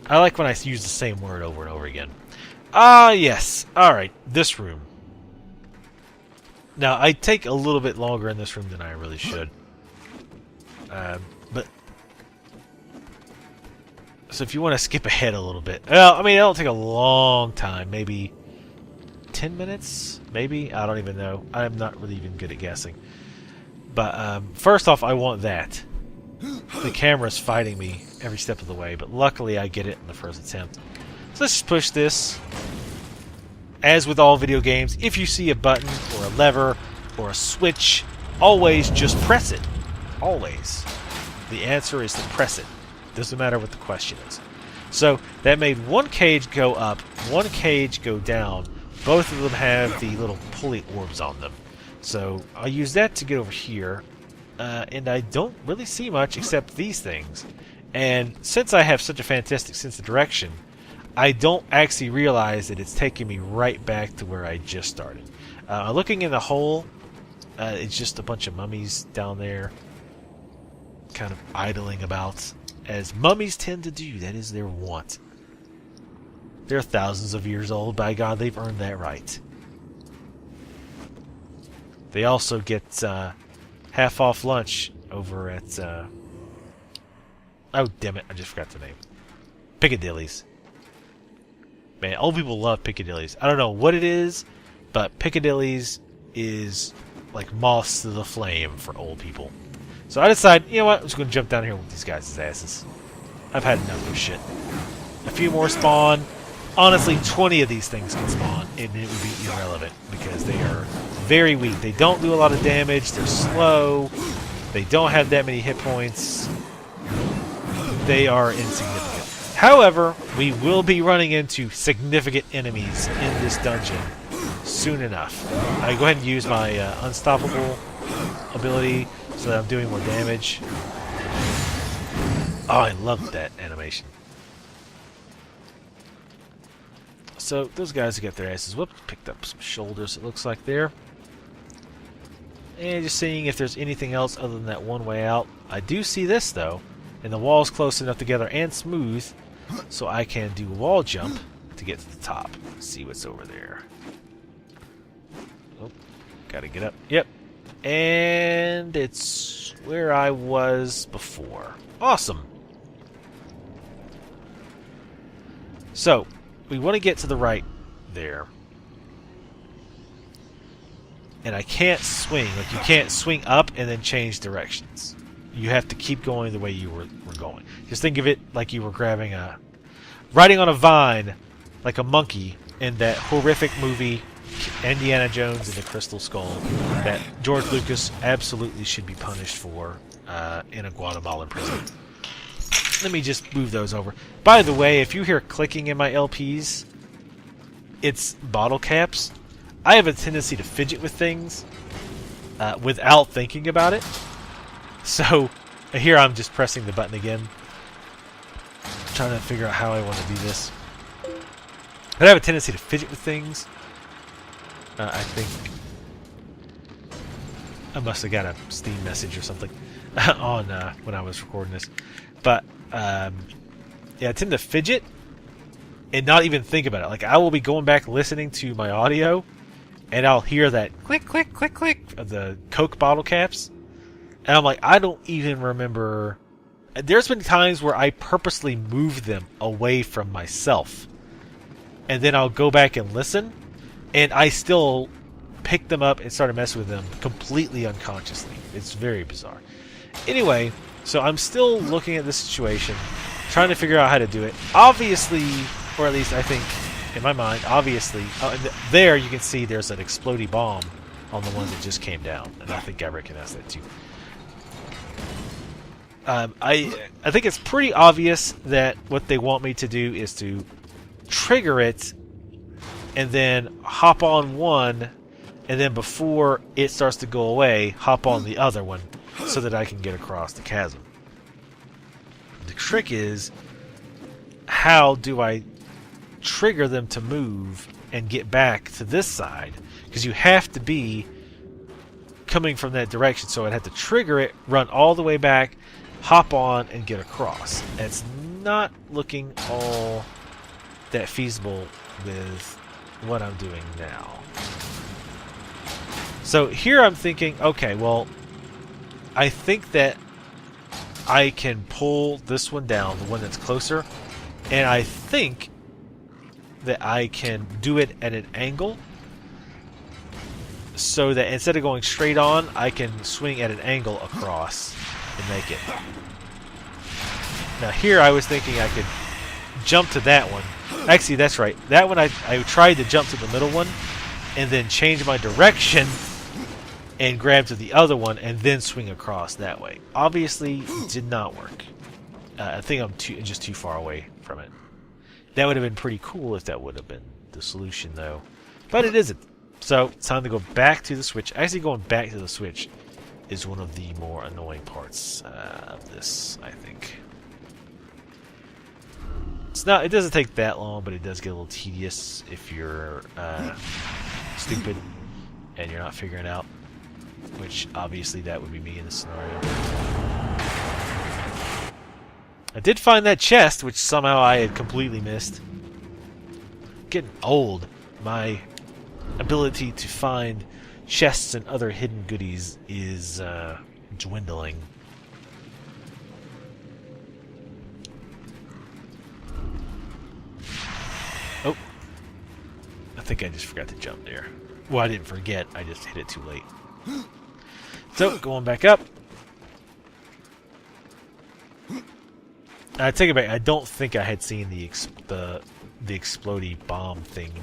I like when I use the same word over and over again. Ah, yes. Alright, this room. Now, I take a little bit longer in this room than I really should. But... So if you want to skip ahead a little bit... Well, I mean, it'll take a long time. Maybe 10 minutes? Maybe? I don't even know. I'm not really even good at guessing. But, first off, I want that. The camera's fighting me every step of the way, but luckily I get it in the first attempt. So let's just push this. As with all video games, if you see a button or a lever or a switch, always just press it. Always. The answer is to press it. Doesn't matter what the question is. So that made one cage go up, one cage go down. Both of them have the little pulley orbs on them. So I'll use that to get over here. And I don't really see much except these things. And since I have such a fantastic sense of direction, I don't actually realize that it's taking me right back to where I just started. Looking in the hole, it's just a bunch of mummies down there, kind of idling about, as mummies tend to do. That is their want. They're thousands of years old. By God, they've earned that right. They also get half off lunch over at... oh, damn it. I just forgot the name. Piccadilly's. Man, old people love Piccadilly's. I don't know what it is, but Piccadilly's is like moths to the flame for old people. So I decided, you know what, I'm just going to jump down here with these guys' asses. I've had enough of shit. A few more spawn. Honestly, 20 of these things can spawn, and it would be irrelevant, because they are very weak. They don't do a lot of damage, they're slow, they don't have that many hit points. They are insignificant. However, we will be running into significant enemies in this dungeon soon enough. I go ahead and use my unstoppable ability so that I'm doing more damage. Oh, I love that animation. So, those guys who got their asses whooped picked up some shoulders, it looks like there. And just seeing if there's anything else other than that one way out. I do see this, though. And the wall's close enough together and smooth, so I can do a wall jump to get to the top. See what's over there. Oh, gotta get up. Yep. And it's where I was before. Awesome. So, we want to get to the right there. And I can't swing. Like, you can't swing up and then change directions. You have to keep going the way you were going. Just think of it like you were grabbing riding on a vine like a monkey in that horrific movie Indiana Jones and the Crystal Skull that George Lucas absolutely should be punished for in a Guatemalan prison. Let me just move those over. By the way, if you hear clicking in my LPs, it's bottle caps. I have a tendency to fidget with things without thinking about it. So, here I'm just pressing the button again. Trying to figure out how I want to do this. But I have a tendency to fidget with things. I think I must have got a Steam message or something on when I was recording this. But, yeah, I tend to fidget and not even think about it. Like, I will be going back listening to my audio, and I'll hear that click, click, click, click of the Coke bottle caps. And I'm like, I don't even remember. There's been times where I purposely move them away from myself. And then I'll go back and listen, and I still pick them up and start to mess with them completely unconsciously. It's very bizarre. Anyway, so I'm still looking at this situation, trying to figure out how to do it. Obviously, or at least I think, in my mind, obviously, there you can see there's an explodey bomb on the one that just came down. And I think I recognize that too. I think it's pretty obvious that what they want me to do is to trigger it and then hop on one, and then before it starts to go away, hop on the other one so that I can get across the chasm. The trick is, how do I trigger them to move and get back to this side? Because you have to be coming from that direction, so I'd have to trigger it, run all the way back, hop on, and get across. It's not looking all that feasible with what I'm doing now. So here I'm thinking, okay, well, I think that I can pull this one down, the one that's closer, and I think that I can do it at an angle so that instead of going straight on, I can swing at an angle across and make it. Now here I was thinking I could jump to that one. Actually, that's right. That one I tried to jump to the middle one and then change my direction and grab to the other one and then swing across that way. Obviously, it did not work. I think I'm just too far away from it. That would have been pretty cool if that would have been the solution, though. But it isn't. So, it's time to go back to the Switch. Actually, going back to the Switch is one of the more annoying parts of this, I think. It's not. It doesn't take that long, but it does get a little tedious if you're stupid and you're not figuring it out. Which, obviously, that would be me in this scenario. I did find that chest, which somehow I had completely missed. Getting old. My ability to find chests and other hidden goodies is dwindling. Oh. I think I just forgot to jump there. Well, I didn't forget. I just hit it too late. So, going back up. I take it back. I don't think I had seen the explodey bomb thing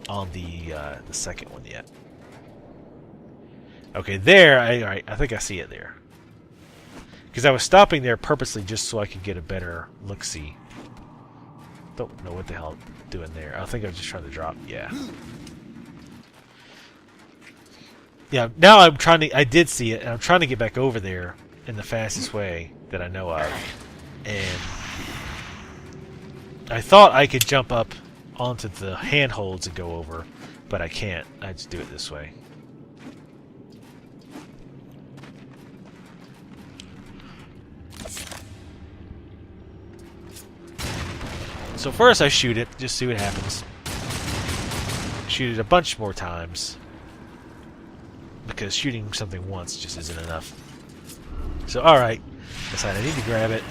on the second one yet. Okay, there. Alright, I think I see it there. Because I was stopping there purposely just so I could get a better look-see. Don't know what the hell I'm doing there. I think I was just trying to drop. Yeah. Yeah, now I'm trying to... I did see it, and I'm trying to get back over there in the fastest way that I know of. And I thought I could jump up onto the handholds and go over, but I can't. I just do it this way. So first I shoot it, just see what happens. Shoot it a bunch more times. Because shooting something once just isn't enough. So, alright. Decide I need to grab it.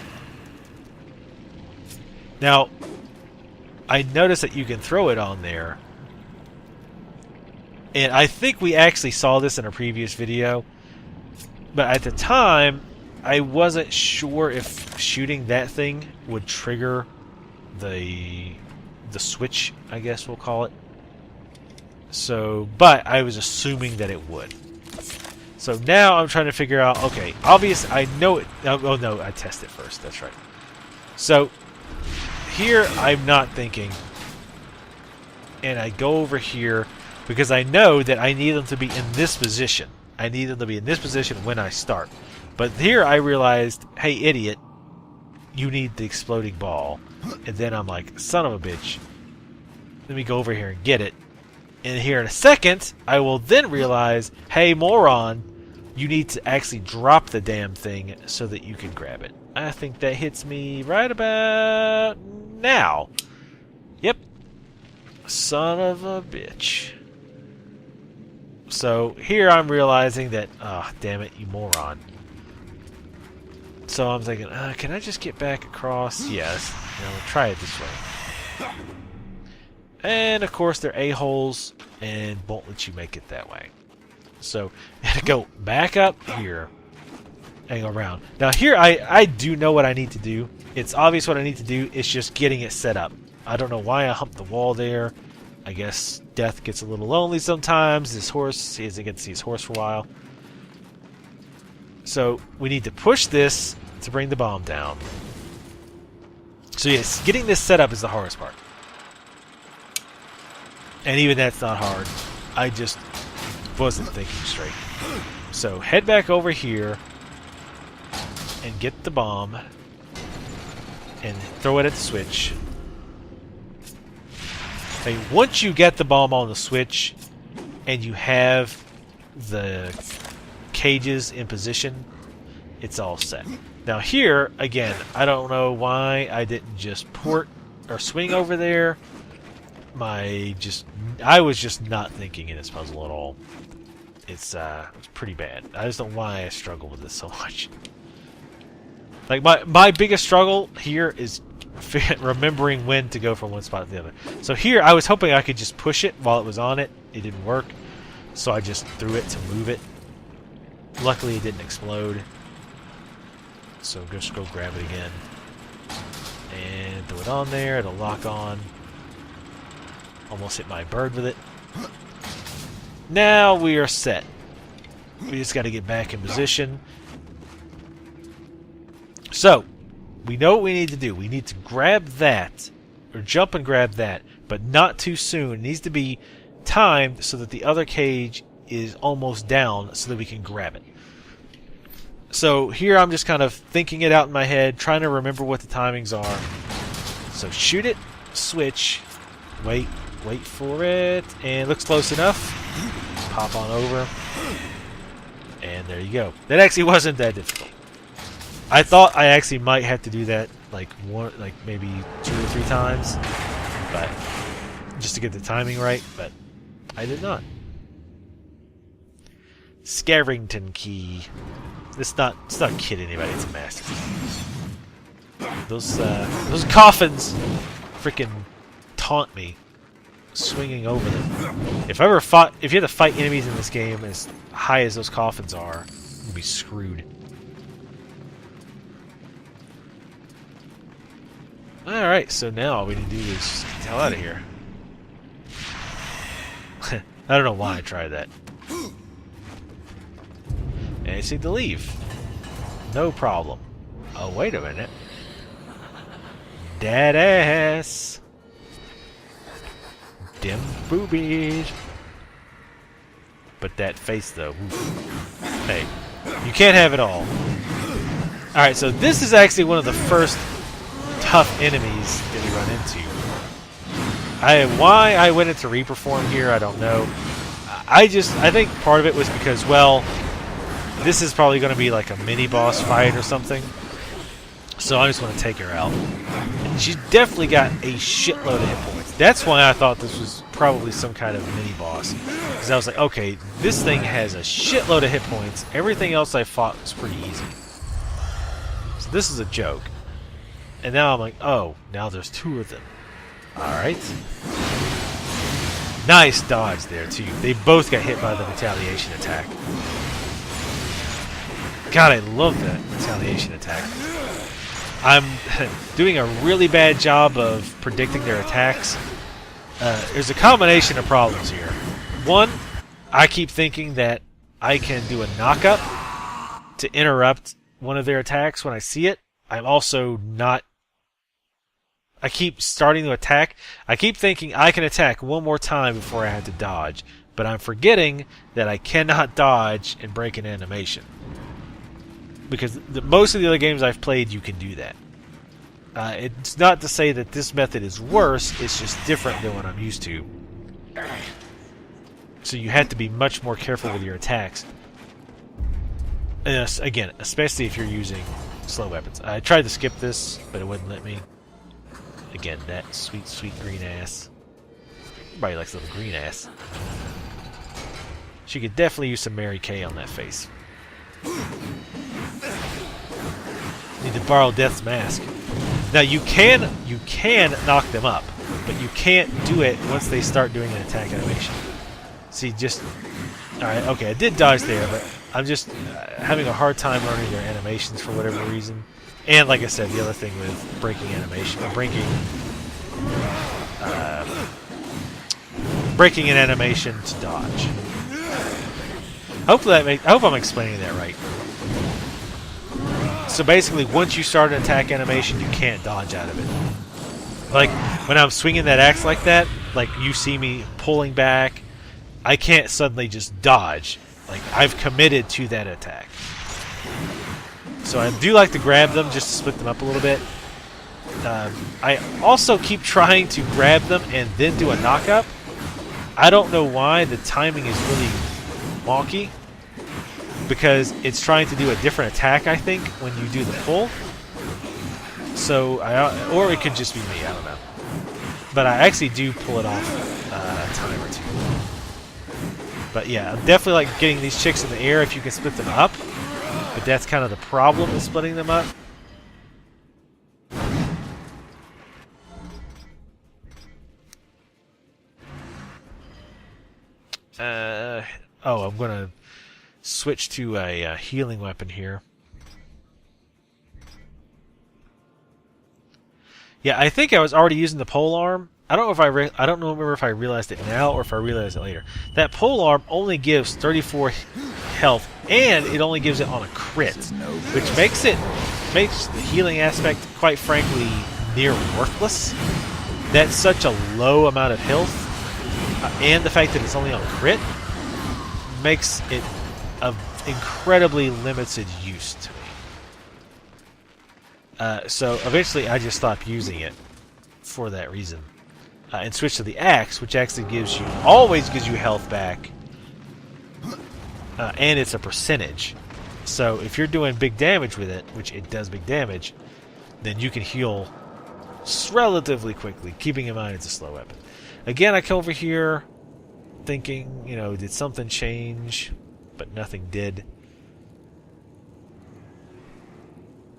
Now, I noticed that you can throw it on there. And I think we actually saw this in a previous video. But at the time, I wasn't sure if shooting that thing would trigger the switch, I guess we'll call it. So, but I was assuming that it would. So now I'm trying to figure out, okay, obviously I know it. Oh no, I test it first, that's right. So, here I'm not thinking. And I go over here because I know that I need them to be in this position. I need them to be in this position when I start. But here I realized, hey idiot, you need the exploding ball. And then I'm like, son of a bitch. Let me go over here and get it. And here in a second, I will then realize, hey moron, you need to actually drop the damn thing so that you can grab it. I think that hits me right about now. Yep. Son of a bitch. So here I'm realizing that, damn it, you moron. So I'm thinking, can I just get back across? Yes. Now we'll try it this way. And of course they're a-holes and won't let you make it that way. So go back up here and go around. Now here I do know what I need to do. It's obvious what I need to do. It's just getting it set up. I don't know why I humped the wall there. I guess Death gets a little lonely sometimes. His horse, he doesn't get to see his horse for a while. So we need to push this to bring the bomb down. So yes, getting this set up is the hardest part. And even that's not hard. I just wasn't thinking straight. So head back over here and get the bomb and throw it at the switch. Okay, once you get the bomb on the switch and you have the cages in position, it's all set. Now here, again, I don't know why I didn't just port or swing over there. I was just not thinking in this puzzle at all. It's pretty bad. I just don't know why I struggle with this so much. Like my biggest struggle here is remembering when to go from one spot to the other. So here I was hoping I could just push it while it was on it. It didn't work. So I just threw it to move it. Luckily it didn't explode. So just go grab it again. And throw it on there. It'll lock on. Almost hit my bird with it. Now we are set. We just got to get back in position. So, we know what we need to do. We need to grab that, or jump and grab that, but not too soon. It needs to be timed so that the other cage is almost down so that we can grab it. So here I'm just kind of thinking it out in my head, trying to remember what the timings are. So shoot it, switch, wait for it, and it looks close enough. Pop on over, and there you go. That actually wasn't that difficult. I thought I actually might have to do that like maybe 2 or 3 times, but just to get the timing right, but I did not. Scarrington key. It's not kidding anybody. It's a masterpiece. Those coffins freaking taunt me, swinging over them. If you had to fight enemies in this game as high as those coffins are, you'll be screwed. Alright, so now all we need to do is just get the hell out of here. I don't know why I tried that. And I seem to leave. No problem. Oh, wait a minute. Dead ass. Dim boobies. But that face, though. Oof. Hey, you can't have it all. Alright, so this is actually one of the first tough enemies that we run into. Why I went into Reperform here, I don't know. I think part of it was because, well, this is probably going to be like a mini-boss fight or something. So I just want to take her out. And she's definitely got a shitload of hit points. That's why I thought this was probably some kind of mini-boss. Because I was like, okay, this thing has a shitload of hit points. Everything else I fought was pretty easy. So this is a joke. And now I'm like, oh, now there's 2 of them. Alright. Nice dodge there, too. They both got hit by the retaliation attack. God, I love that retaliation attack. I'm doing a really bad job of predicting their attacks. There's a combination of problems here. One, I keep thinking that I can do a knock-up to interrupt one of their attacks when I see it. I'm also not... I keep starting to attack. I keep thinking I can attack one more time before I have to dodge. But I'm forgetting that I cannot dodge and break an animation. Because most of the other games I've played, you can do that. It's not to say that this method is worse, it's just different than what I'm used to. So you have to be much more careful with your attacks. And again, especially if you're using slow weapons. I tried to skip this, but it wouldn't let me. Again, that sweet, sweet green ass. Everybody likes a little green ass. She could definitely use some Mary Kay on that face. Need to borrow Death's mask. Now you can knock them up, but you can't do it once they start doing an attack animation. See, just alright, okay, I did dodge there, but I'm just having a hard time learning their animations for whatever reason. And like I said, the other thing with breaking an animation to dodge. Hopefully I hope I'm explaining that right. So basically, once you start an attack animation, you can't dodge out of it. Like, when I'm swinging that axe like that, like you see me pulling back, I can't suddenly just dodge. Like, I've committed to that attack. So I do like to grab them just to split them up a little bit. I also keep trying to grab them and then do a knock-up. I don't know why the timing is really wonky. because it's trying to do a different attack, I think, when you do the pull. So, or it could just be me, I don't know. But I actually do pull it off a time or two. But yeah, I'm definitely like getting these chicks in the air if you can split them up. But that's kind of the problem with splitting them up. Oh, I'm going to switch to a healing weapon here. Yeah, I think I was already using the pole arm. I don't know if I don't remember if I realized it now or if I realized it later. That pole arm only gives 34 health, and it only gives it on a crit, which makes the healing aspect, quite frankly, near worthless. That's such a low amount of health, and the fact that it's only on crit makes it of incredibly limited use to me. So eventually I just stopped using it for that reason. And switched to the axe, which actually always gives you health back. And it's a percentage. So if you're doing big damage with it, which it does big damage, then you can heal relatively quickly, keeping in mind it's a slow weapon. Again, I come over here thinking, did something change? But nothing did.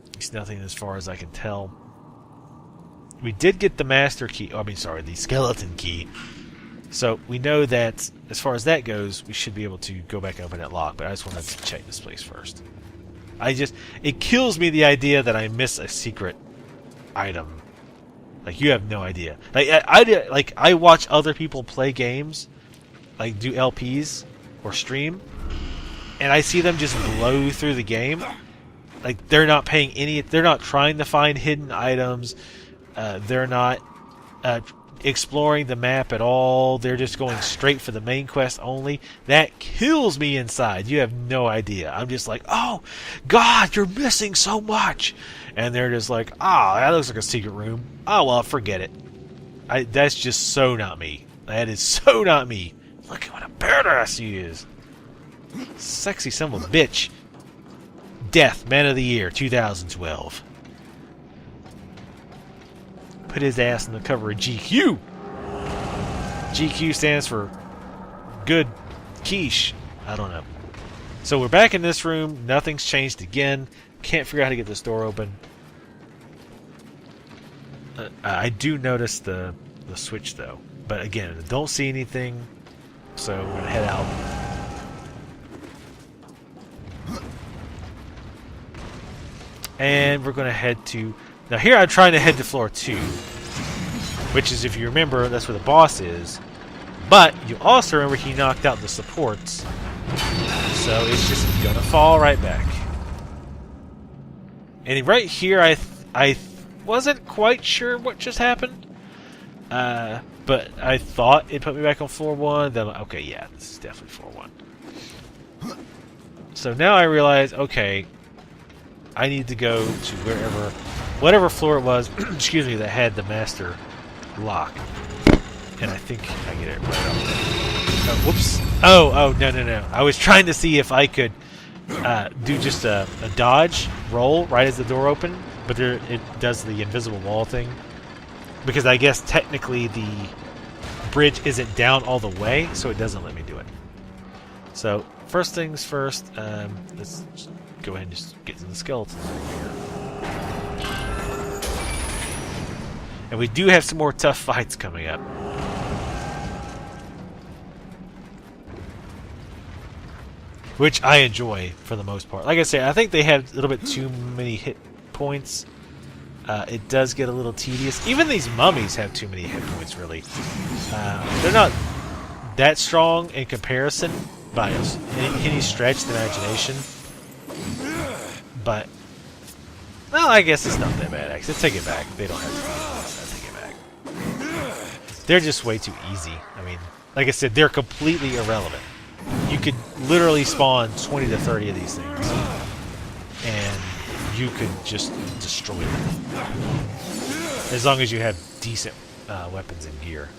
At least nothing as far as I can tell. We did get the master key. The skeleton key. So we know that as far as that goes, we should be able to go back and open that lock. But I just wanted to check this place first. It kills me the idea that I miss a secret item. Like, you have no idea. I watch other people play games, like do LPs or stream, and I see them just blow through the game. Like, they're not trying to find hidden items. They're not exploring the map at all. They're just going straight for the main quest only. That kills me inside. You have no idea. I'm just like, oh, God, you're missing so much. And they're just like, that looks like a secret room. Oh, well, forget it. That's just so not me. That is so not me. Look at what a badass he is. Sexy son of a bitch. Death, Man of the Year, 2012. Put his ass on the cover of GQ. GQ stands for good quiche. I don't know. So we're back in this room. Nothing's changed again. Can't figure out how to get this door open. I do notice the switch though. But again, I don't see anything. So we're going to head out. And we're going to head to... Now here I'm trying to head to floor 2. Which is, if you remember, that's where the boss is. But you also remember he knocked out the supports. So it's just going to fall right back. And right here I wasn't quite sure what just happened. But I thought it put me back on floor 1. Then, okay, yeah, this is definitely floor 1. So now I realize, okay, I need to go to whatever floor it was, excuse me, that had the master lock. And I think I get it right up there. Oh, whoops. Oh, no. I was trying to see if I could do just a dodge roll right as the door opened, but it does the invisible wall thing. Because I guess technically the bridge isn't down all the way, so it doesn't let me do it. So, first things first, let's just go ahead and just get to the skeletons over here. And we do have some more tough fights coming up. Which I enjoy for the most part. Like I say, I think they have a little bit too many hit points. It does get a little tedious. Even these mummies have too many hit points, really. They're not that strong in comparison by any stretch of the imagination. But, well, I guess it's not that bad, actually. Take it back. They don't have to be honest. I take it back. They're just way too easy. I mean, like I said, they're completely irrelevant. You could literally spawn 20 to 30 of these things. And you could just destroy them. As long as you have decent weapons and gear.